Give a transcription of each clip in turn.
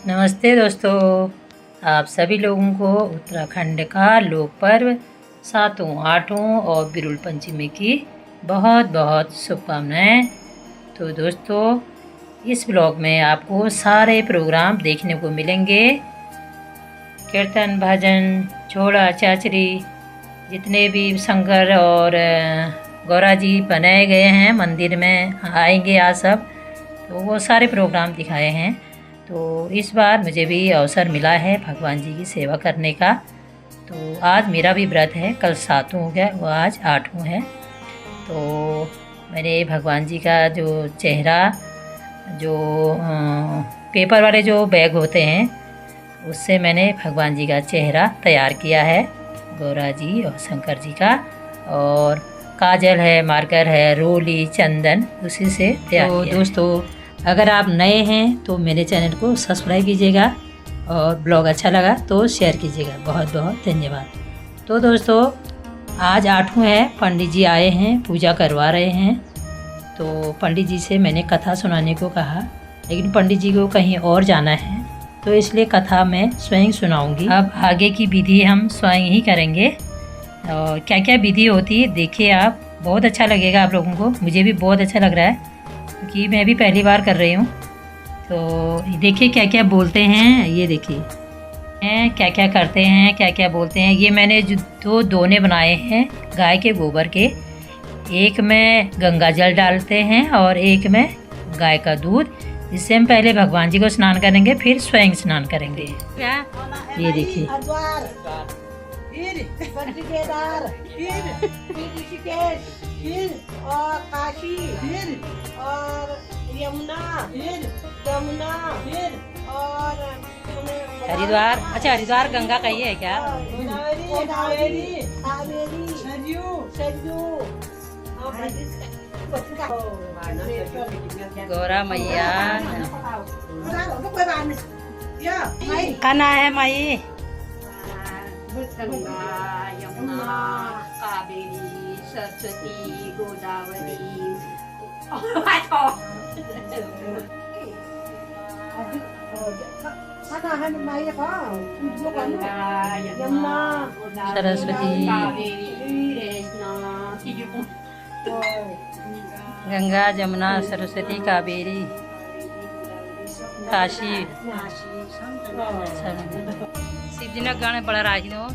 नमस्ते दोस्तों, आप सभी लोगों को उत्तराखंड का लोक पर्व सातों आठों और बिरुल पंचमी की बहुत बहुत शुभकामनाएं। तो दोस्तों, इस ब्लॉग में आपको सारे प्रोग्राम देखने को मिलेंगे। कीर्तन, भजन, छोड़ा, चाचरी, जितने भी शंकर और गौरा जी बनाए गए हैं मंदिर में आएंगे आज सब, तो वो सारे प्रोग्राम दिखाए हैं। तो इस बार मुझे भी अवसर मिला है भगवान जी की सेवा करने का। तो आज मेरा भी व्रत है, कल सातों हो गया, वो आज आठों है। तो मैंने भगवान जी का जो चेहरा, जो पेपर वाले जो बैग होते हैं, उससे मैंने भगवान जी का चेहरा तैयार किया है, गौरा जी और शंकर जी का। और काजल है, मार्कर है, रोली, चंदन, उसी से तैयार किया। दोस्तों, अगर आप नए हैं तो मेरे चैनल को सब्सक्राइब कीजिएगा और ब्लॉग अच्छा लगा तो शेयर कीजिएगा। बहुत बहुत धन्यवाद। तो दोस्तों, आज आठों है, पंडित जी आए हैं, पूजा करवा रहे हैं। तो पंडित जी से मैंने कथा सुनाने को कहा, लेकिन पंडित जी को कहीं और जाना है, तो इसलिए कथा मैं स्वयं सुनाऊंगी। अब आगे की विधि हम स्वयं ही करेंगे। और क्या क्या विधि होती है देखिए आप, बहुत अच्छा लगेगा आप लोगों को। मुझे भी बहुत अच्छा लग रहा है क्योंकि मैं भी पहली बार कर रही हूँ। तो देखिए क्या क्या बोलते हैं, ये देखिए क्या क्या करते हैं, क्या क्या बोलते हैं। ये मैंने जो दो दोने बनाए हैं गाय के गोबर के, एक में गंगा जल डालते हैं और एक में गाय का दूध, जिससे हम पहले भगवान जी को स्नान करेंगे, फिर स्वयं स्नान करेंगे। क्या ये देखिए, और काशी, और यमुना, और हरिद्वार। अच्छा, हरिद्वार गंगा का ही है क्या? गौरा मैया खाना है माई। गंगा, यमुना, कावेरी, सरस्वती, गोदावरी, सरस्वती, गंगा, जमुना, सरस्वती, कावेरी, काशी। शिव जी ने गाने बड़ा राजी हो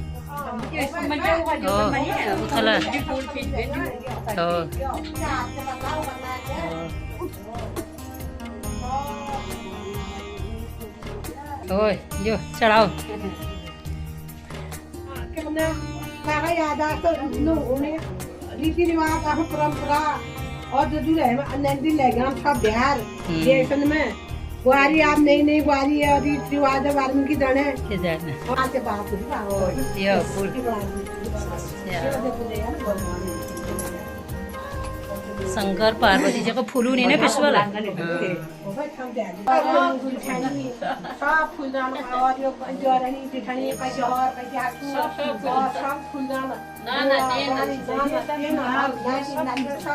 जो चढ़ाओ। रीति रिवाज, परंपरा और जो जुड़े सब बिहार देश में गुआरी, आप नई नई गुआरी है और रीति रिवाज वार्मिक की जड़े शंकर पार्वती जी को फूलू नहीं ना पिछवाला।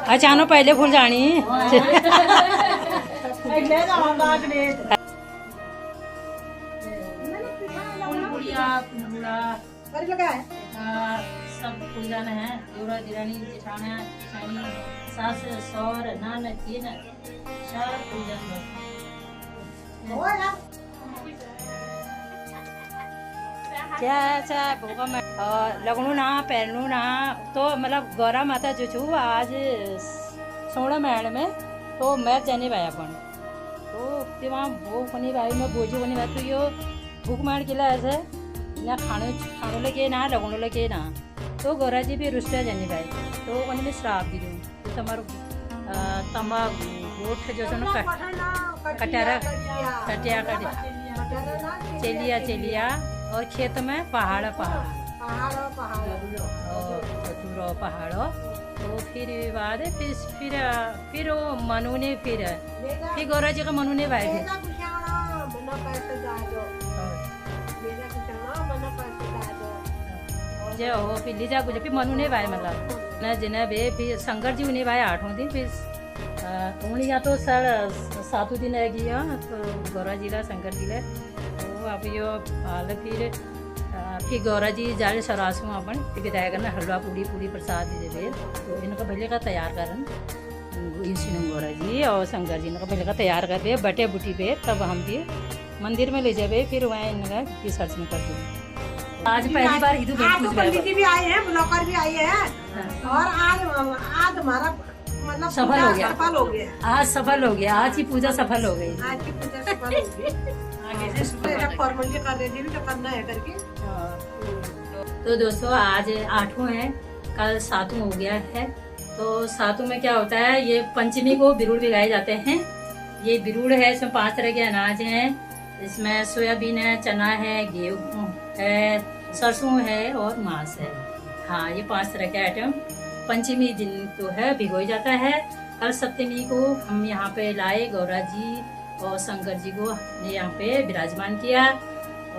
अचानो पहले फूल जानी सब फूल जाना है। देवरा, दिरानी, जेठाना, जेठानी, सास, सौर, नान, तीन, चार फूल जाना। क्या अच्छा भोगा में और लगनू ना पहनू ना। तो मतलब गौरा माता जो छू आज सोना महल में, तो मैं जाने भाई अपन तो वहाँ भूख नहीं भाई, मैं बोझी होनी भाई, तो यो भूख मार के ऐसे ना खाने लगे ना लगने लगे ना। तो गौरा जी भी रुष्टा जानी भाई, तो उन्हें मैं श्राप दी दूँ तो तुम्हारा तमा गोठ जो ना कटारा कटिया चलिया और खेत में पहाड़ और पहाड़ों। तो फिर बाद फिर वो मनु ने फिर गौरा जी का मनु ने भाई जो हो फिर ले जा फिर मनु ने भाई, मतलब न जिन्हें भी फिर शंकर जी उन्हें भाई आठों दिन फिर उन्हें या तो सातु दिन है गया तो गौरा जिला शंकर जिला तो अब यो हाल फिर गौरा जी जाले सरासू अपन विदाय करना हलवा पूड़ी पूड़ी प्रसाद दे तो इनका पहले का तैयार करन गौरा जी और शंकर जी इनका पहले का तैयार कर दे बटे बुटी पे तब हम भी मंदिर में ले जाए फिर वहाँ इनका विसर्जन कर दे। आज पहली बार ईद पंडित जी भी आए हैं, ब्लॉकर भी आए हैं और आज हमारा मतलब सफल हो गया, सफल हो गया, आज सफल हो गया, आज की पूजा सफल हो गई, आज की पूजा सफल हो गई। आगे से सुबह फॉर्मेलिटी कर रही थी भी तो करना है करके। तो दोस्तों आज 8वां है, कल 7वां हो गया है। तो 7वां में क्या होता है, ये पंचमी को बिरुड़ भिगाए जाते हैं। ये बिरुड़ है, इसमें 5 तरह के अनाज हैं। इसमें सोयाबीन है, चना है, गेहूँ है, सरसों है और मांस है। हाँ, ये 5 तरह के आइटम पंचमी दिन तो है भिगोया जाता है। कल सप्तमी को हम यहाँ पे लाए गौरा जी और शंकर जी को हमने यहाँ पे विराजमान किया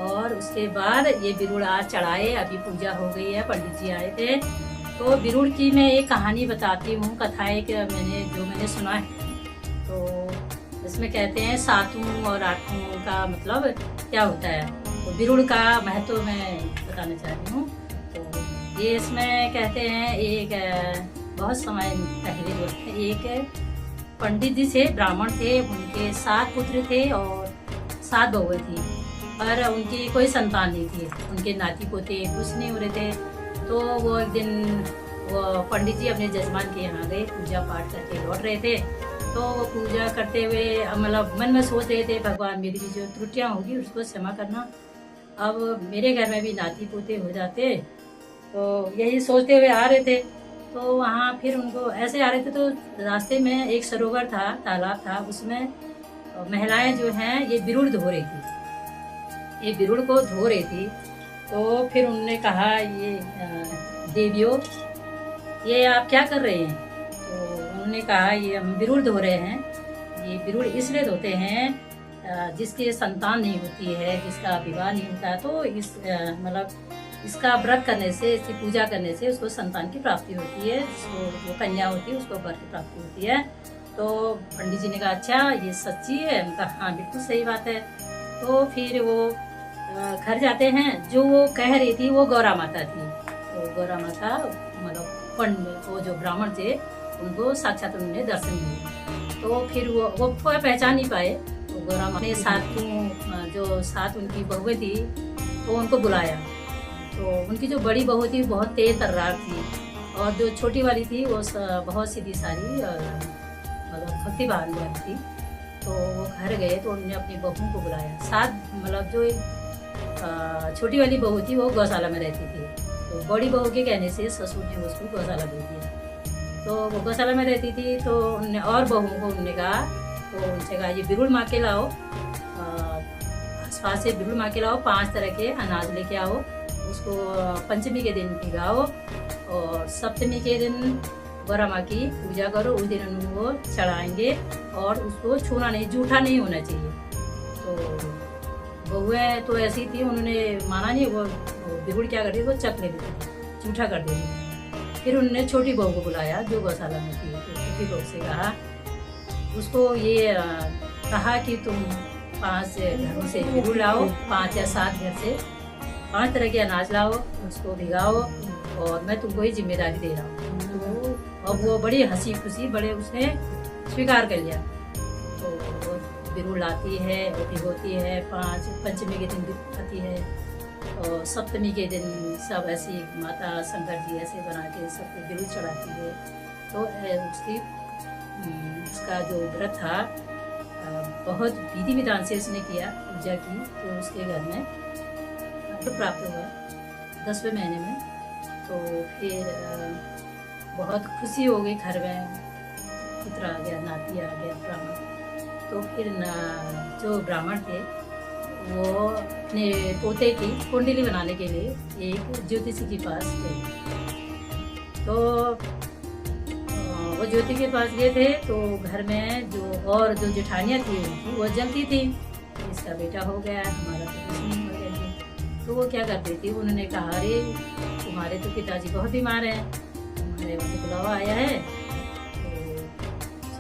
और उसके बाद ये बिरुड़ आज चढ़ाए। अभी पूजा हो गई है, पंडित जी आए थे। तो बिरुड़ की मैं एक कहानी बताती हूँ, कथा एक मैंने सुना है। तो इसमें कहते हैं 7वां और 8वां का मतलब क्या होता है, तो बिरुड़ का महत्व मैं बताना चाहती हूँ। तो ये इसमें कहते हैं एक बहुत समय पहले जो है, एक पंडित जी से ब्राह्मण थे, उनके 7 पुत्र थे और 7 बहुएं थी, पर उनकी कोई संतान नहीं थी। उनके नाती पोते कुछ नहीं हो रहे थे। तो वो एक दिन वो पंडित जी अपने जजमान के यहाँ गए, पूजा पाठ करके लौट रहे थे। तो वो पूजा करते हुए मतलब मन में सोच रहे थे, भगवान मेरी जो त्रुटियाँ होगी उसको क्षमा करना, अब मेरे घर में भी नाती पोते हो जाते। तो यही सोचते हुए आ रहे थे। तो वहाँ फिर उनको ऐसे आ रहे थे, तो रास्ते में एक सरोवर था, तालाब था, उसमें महिलाएं जो हैं ये बिरुड़ धो रही थी, ये बिरुड़ को धो रही थी। तो फिर उन्होंने कहा, ये देवियों ये आप क्या कर रहे हैं? तो उन्होंने कहा, ये हम बिरुड़ धो रहे हैं। ये बिरुड़ इसलिए धोते हैं जिसकी संतान नहीं होती है, जिसका विवाह नहीं होता, तो इस मतलब इसका व्रत करने से, इसकी पूजा करने से उसको संतान की प्राप्ति होती है, जो कन्या होती है उसको वर की प्राप्ति होती है। तो पंडित जी ने कहा, अच्छा ये सच्ची है? उनका हाँ बिल्कुल सही बात है। तो फिर वो घर जाते हैं। जो वो कह रही थी वो गौरा माता थी। तो गौरा माता मतलब पंडित वो जो ब्राह्मण थे उनको साक्षात उन्होंने दर्शन दिए। तो फिर वो पहचान नहीं पाए। तो गौरा माता ने 7 उनकी बहुएं थी तो उनको बुलाया। तो उनकी जो बड़ी बहू थी बहुत तेज तर्रार थी और जो छोटी वाली थी वो बहुत सीधी सारी मतलब भक्तिवान वाली थी। तो वो घर गए तो उन्होंने अपनी बहू को बुलाया। 7 मतलब जो छोटी वाली बहू थी वो गौशाला में रहती थी। तो बड़ी बहू के कहने से ससुर ने उसको गौशाला दे दिया। तो वो गौशाला में रहती थी। तो उन्होंने और बहू को उन्होंने कहा, तो उनसे कहा ये बिरुड़ माँ के लाओ, आसपास से बिरुड़ माँ के लाओ, 5 तरह के अनाज लेके आओ, उसको पंचमी के दिन भिगाओ और सप्तमी के दिन गौरा माँ की पूजा करो। उस दिन उनको चढ़ाएंगे और उसको छूना नहीं, जूठा नहीं होना चाहिए। तो बहुएं तो ऐसी थी, उन्होंने माना नहीं। वो बिरुड़ क्या करती, वो चक ले देती थी, जूठा कर देती। फिर उन्होंने छोटी बहू को बुलाया जो गौशाला में थी। तो छोटी बहू से कहा, उसको ये कहा कि तुम 5 घरों से बिरुड़ लाओ, 5 या 7 घर से 5 तरह के अनाज लाओ, उसको भिगाओ और मैं तुमको ये जिम्मेदारी दे रहा हूँ। तो अब वो बड़ी हंसी खुशी बड़े उसने स्वीकार कर लिया। तो वो बिरुड़ लाती है और भिगोती है, 5 पंचमी के दिन आती है और सप्तमी के दिन सब ऐसी माता शंकर जी ऐसे बना के सबको बिरुड़ चढ़ाती है। तो उसका जो व्रत था बहुत विधि विधान से उसने किया, पूजा की। तो उसके घर में तो प्राप्त हुआ 10वें महीने में। तो फिर बहुत खुशी हो गई, घर में पुत्र आ गया, नाती आ गया ब्राह्मण। तो फिर जो ब्राह्मण थे वो अपने पोते की कुंडली बनाने के लिए एक ज्योतिषी के पास गए। तो वो ज्योति के पास गए थे। तो घर में जो जेठानियाँ थी उनकी वो जलती थी, इसका बेटा हो गया, हमारा तो कुछ नहीं हो गया। तो वो क्या करती थी, उन्होंने कहा, अरे तुम्हारे तो पिताजी बहुत बीमार हैं, तुम्हारे वहाँ से बुलावा आया है।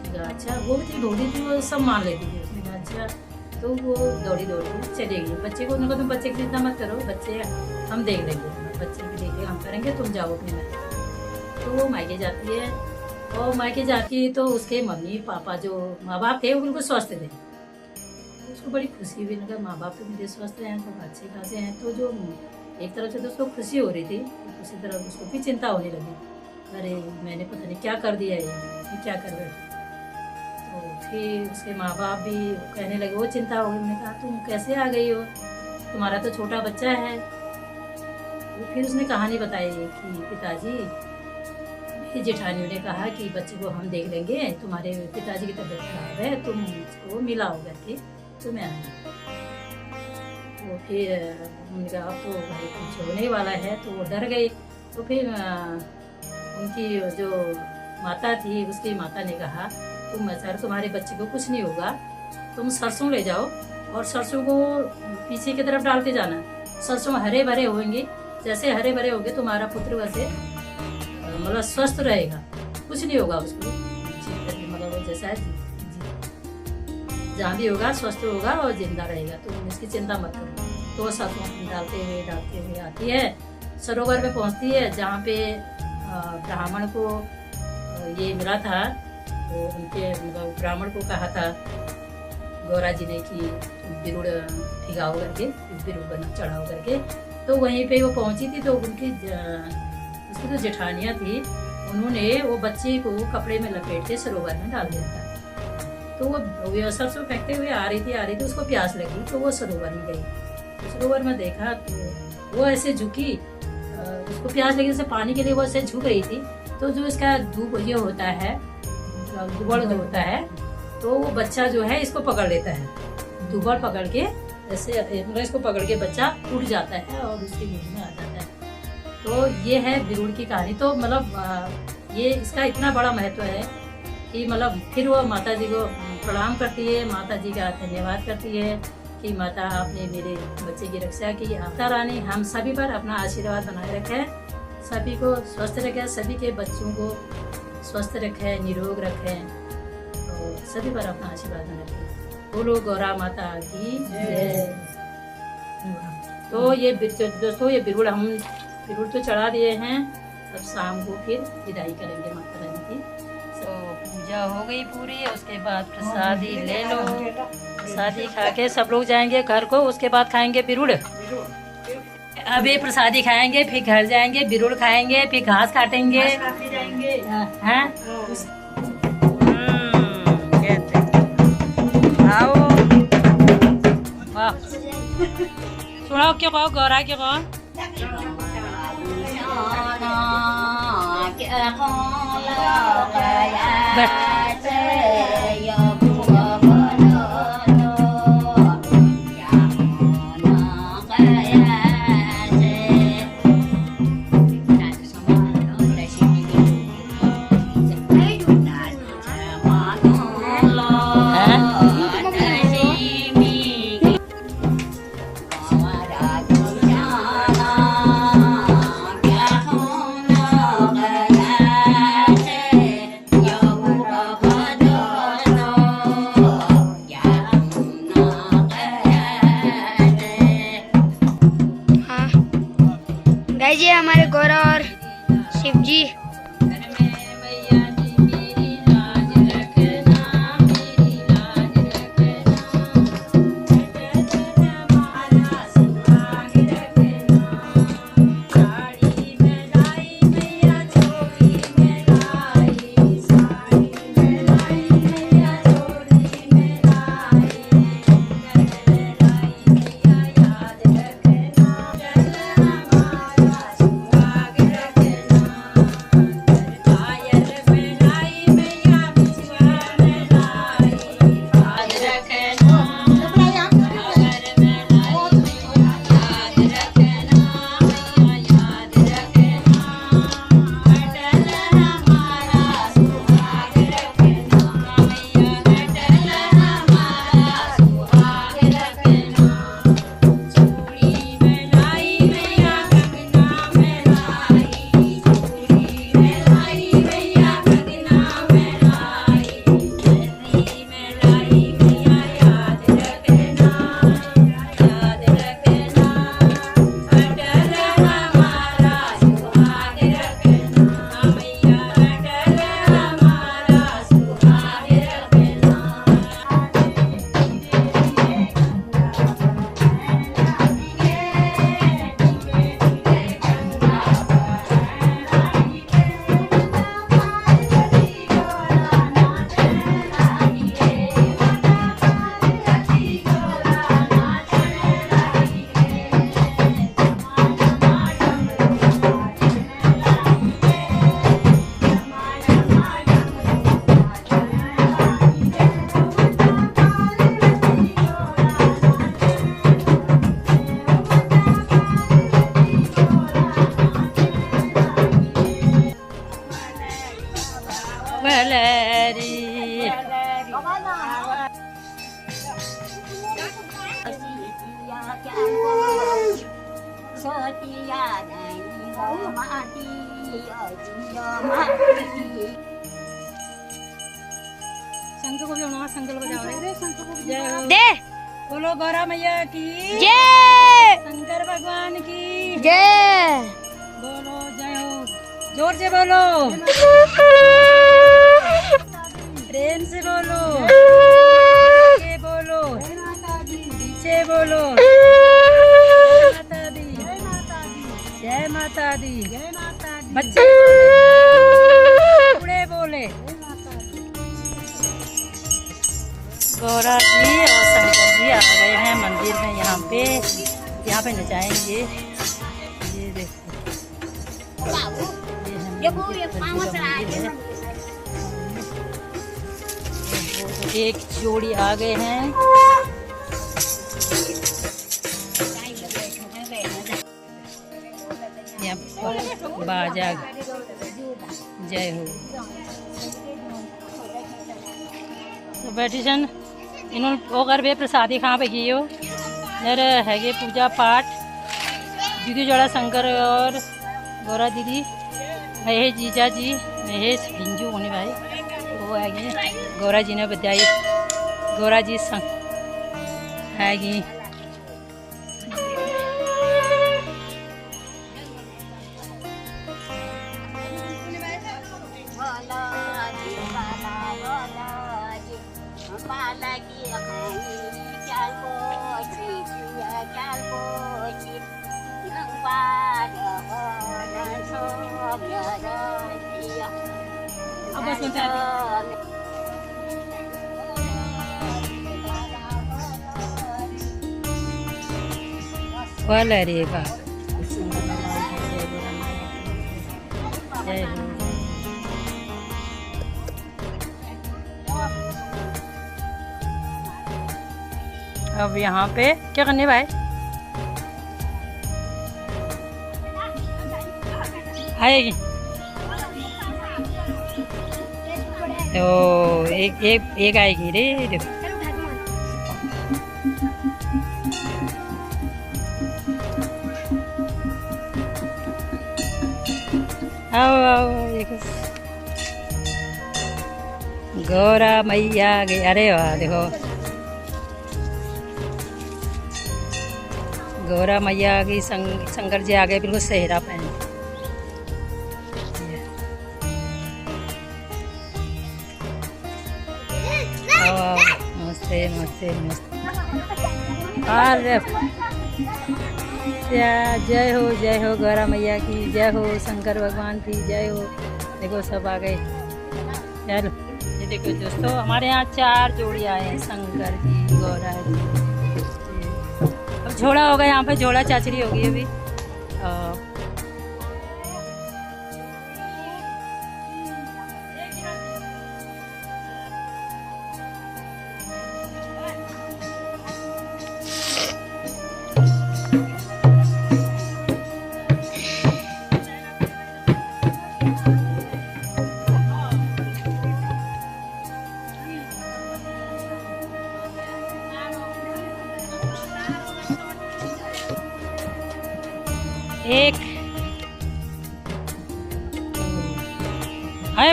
तो कहा अच्छा, वो थी ढोली थी, वो सब मान लेती थी। उसने कहा अच्छा, तो वो दौड़ी चली गई। बच्चे को उन्होंने कहा तुम बच्चे की चिंता मत करो, बच्चे हम देख लेंगे, बच्चे की देख हम करेंगे, तुम जाओ अपने घर। तो वो मायके जाती है, और मायके जाती है तो उसके मम्मी पापा जो माँ बाप थे वो बिल्कुल स्वस्थ थे। उसको बड़ी खुशी हुई, लगा माँ बाप तो मेरे स्वस्थ हैं, तो अच्छे खासे हैं। तो जो एक तरफ से तो उसको खुशी हो रही थी, दूसरी तरफ उसको भी चिंता होने लगी, अरे मैंने पता नहीं क्या कर दिया ये क्या कर रहे। तो फिर उसके माँ बाप भी कहने लगे, वो चिंता हो गई। उन्होंने कहा तुम कैसे आ गई हो, तुम्हारा तो छोटा बच्चा है। तो फिर उसने कहानी बताई कि पिताजी, मेरी जेठानियों ने कहा कि बच्चे को हम देख लेंगे, तुम्हारे पिताजी की तबीयत खराब है, तुम उसको मिलाओ करके, तो मैं आई। तो फिर हमने कहा अब तो भाई कुछ होने वाला है, तो वो डर गई। तो फिर उनकी जो माता थी, उसकी माता ने कहा तुम सर तुम्हारे बच्चे को कुछ नहीं होगा, तुम सरसों ले जाओ और सरसों को पीछे की तरफ डालते जाना, सरसों हरे भरे होंगे, जैसे हरे भरे होंगे तुम्हारा पुत्र वैसे मतलब स्वस्थ रहेगा, कुछ नहीं होगा उसको, मतलब जैसा है जहाँ भी होगा स्वस्थ होगा और जिंदा रहेगा, तो इसकी चिंता मत करो। तो सरसों डालते हुए आती है, सरोवर में पहुँचती है जहाँ पे ब्राह्मण को ये मिला था। तो उनके मतलब ब्राह्मण को कहा था गौरा जी ने कि बिरुड़ भिगाओ करके, बिरुड़ बना चढ़ाओ करके। तो वहीं पे वो पहुंची थी, तो उसकी जो जेठानियाँ थी उन्होंने वो बच्चे को कपड़े में लपेट के सरोवर में डाल दिया था। तो वो सरसों फेंकते हुए आ रही थी, उसको प्यास लगी, तो वो सरोवर में गई। सरोवर में देखा तो वो ऐसे झुकी, उसको प्यास लगी, जैसे पानी के लिए वो ऐसे झुक रही थी। तो जो इसका धूप ये होता है, दुबड़ जो होता है, तो वो बच्चा जो है इसको पकड़ लेता है, दुबड़ पकड़ के ऐसे मतलब इसको पकड़ के बच्चा उठ जाता है और उसकी गोद में आ जाता है। तो ये है बिरुड़ की कहानी। तो मतलब ये इसका इतना बड़ा महत्व है कि मतलब फिर वो माता जी को प्रणाम करती है, माता जी का धन्यवाद करती है कि माता आपने मेरे बच्चे की रक्षा की। माता रानी हम सभी पर अपना आशीर्वाद बनाए रखे, सभी को स्वस्थ रखे, सभी के बच्चों को स्वस्थ रखे, निरोग रखे, और सभी पर अपना आशीर्वाद बनाए रखे। बोलो गौरा माता की जय। तो ये दोस्तों ये बिरुड़ हम बिरुड़ तो चढ़ा दिए हैं, अब शाम को फिर विदाई करेंगे माता रानी की। तो पूजा हो गई पूरी, उसके बाद प्रसादी ले लो, प्रसादी खा के सब लोग जाएंगे घर को, उसके बाद खाएंगे बिरुड़। अभी प्रसादी खाएंगे, फिर घर जाएंगे, बिरुड़ खाएंगे, फिर घास काटेंगे, हैं? आओ वाह, सुनाओ क्यों कहो गौरा क्यों कहो? गाइस ये हमारे गौरा और शिव जी। शंख को भी होना, शंख बजाओ रे, शंख को भी जय हो। दे बोलो गौरा मैया की जय, शंकर भगवान की जय। बोलो जय हो, जोर से बोलो, प्रेम से बोलो, आगे बोलो, पीछे बोलो, जय माता दी, बच्चे बूढ़े बोले। गौरा जी और शंकर जी आ गए हैं मंदिर में। यहाँ पे नचाएंगे। ये देखो, ये है एक जोड़ी आ गए हैं। यहाँ बाजा जय हो। तो बैठी सन इन्होंने वो कर बे प्रसादी खां पे की हो नर हैगे पूजा पाठ। दीदी जोड़ा शंकर और गौरा दीदी, महेश जीजा जी, महेश भिंजू होने भाई वो हैगी। गौरा जी ने बधाई, गौरा जी हैगी। वलरेगा जय हो। अब यहाँ पे क्या करने भाई आएगी तो एक आएगी रे। देखो आओ देखो गौरा मैया गई। अरे वाह देखो गौरा मैया आ गई, शंकर जी आ गए बिल्कुल सेहरा पहन। नमस्ते नमस्ते नमस्ते। अरे जय हो गौरा मैया की जय हो, शंकर भगवान की जय हो। देखो सब आ गए। चलो ये देखो दोस्तों हमारे यहाँ 4 जोड़ी आए हैं, शंकर जी गौरा जी। अब झोड़ा होगा यहाँ पे, झोड़ा चाचरी होगी अभी। एक है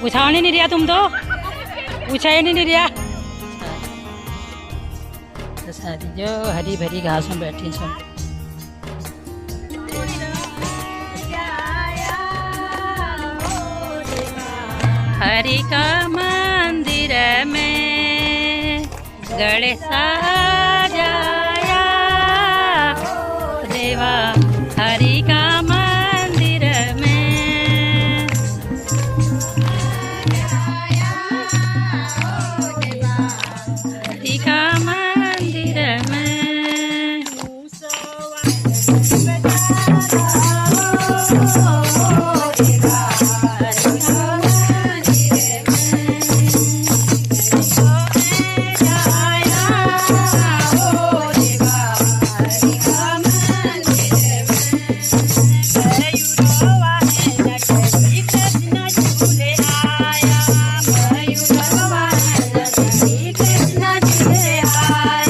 उछाल नहीं रिया, तुम तो उछा ही नहीं रिया। सारी जो हरी भरी घास में बैठी सब। हरि का मंदिर में गणेश देवा, हरि का मंदिर में हरि का मंदिर में। कृष्ण झूले आया।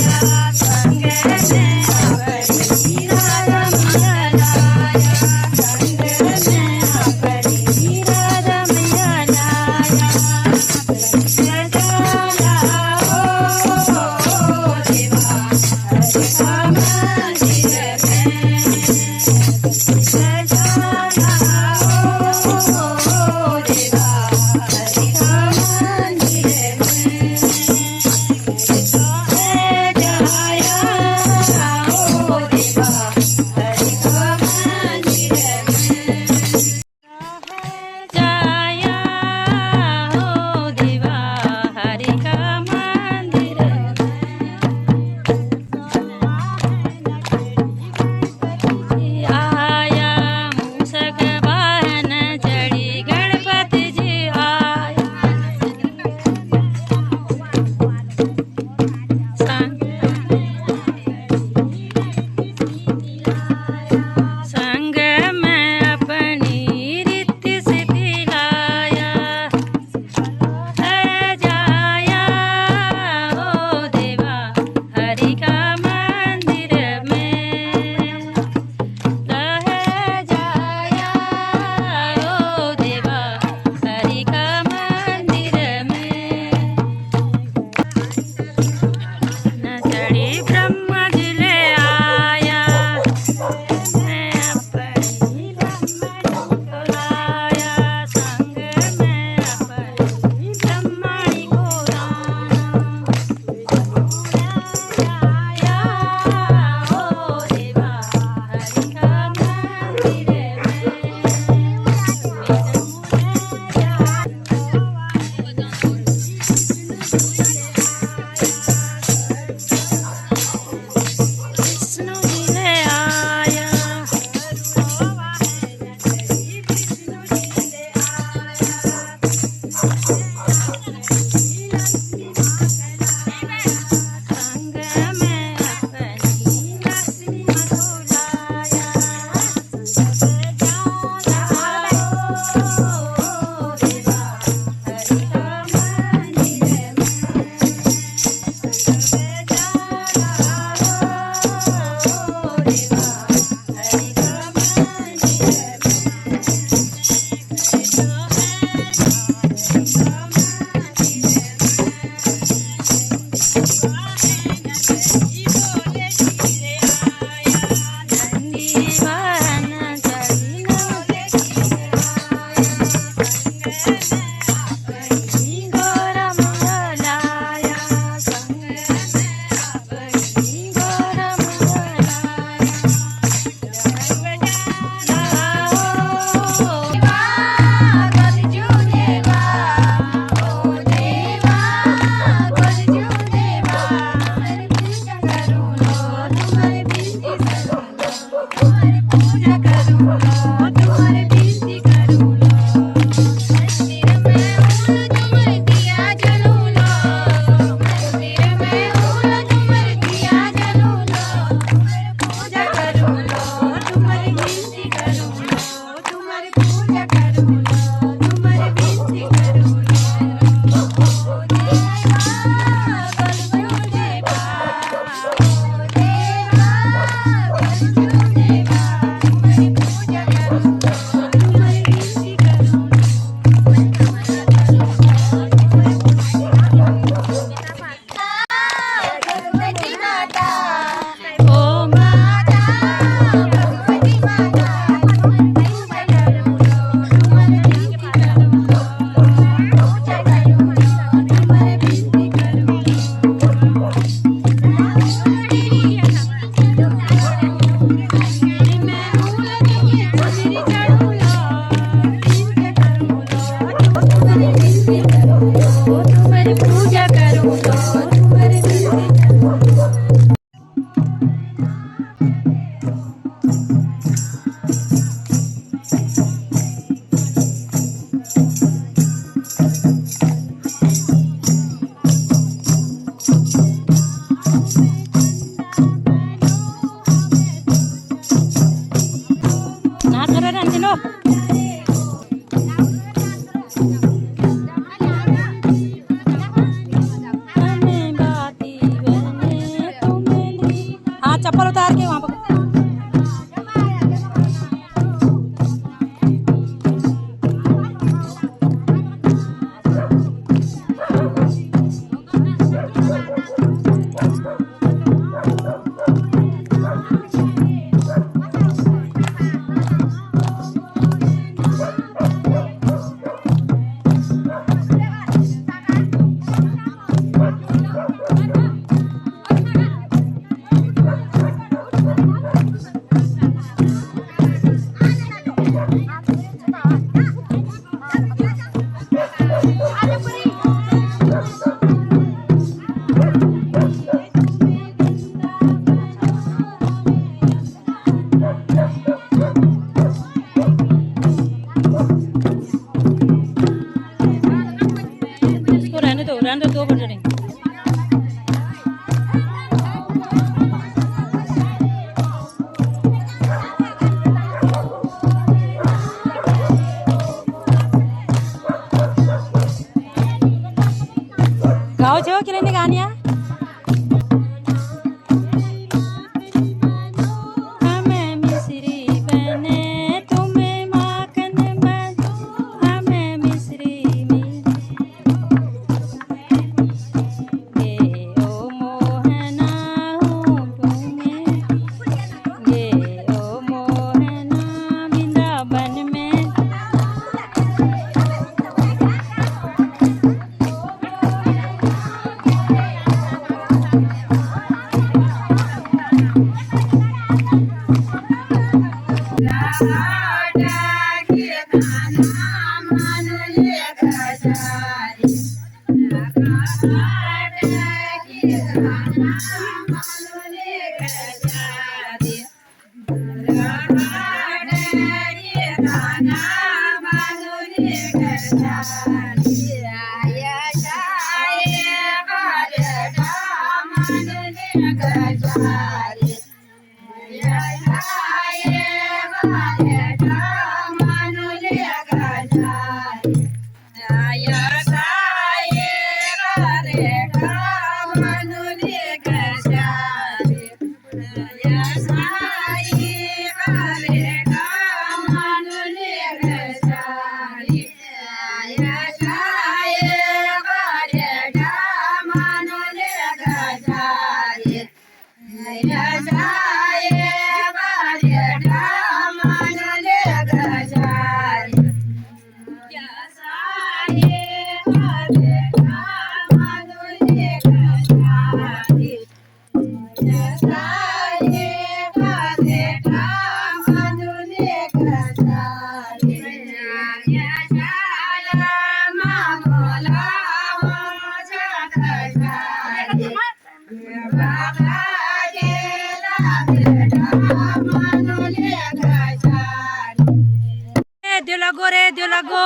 दो लगो रे, दो लगो,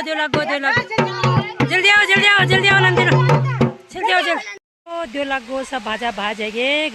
दो लगो, दो लगो। जल्दी आओ, जल्दी आओ, जल्दी आओ नंदिनो। जल्दी आओ, जल्दी। दो लगो सब भाजा भाजेगे।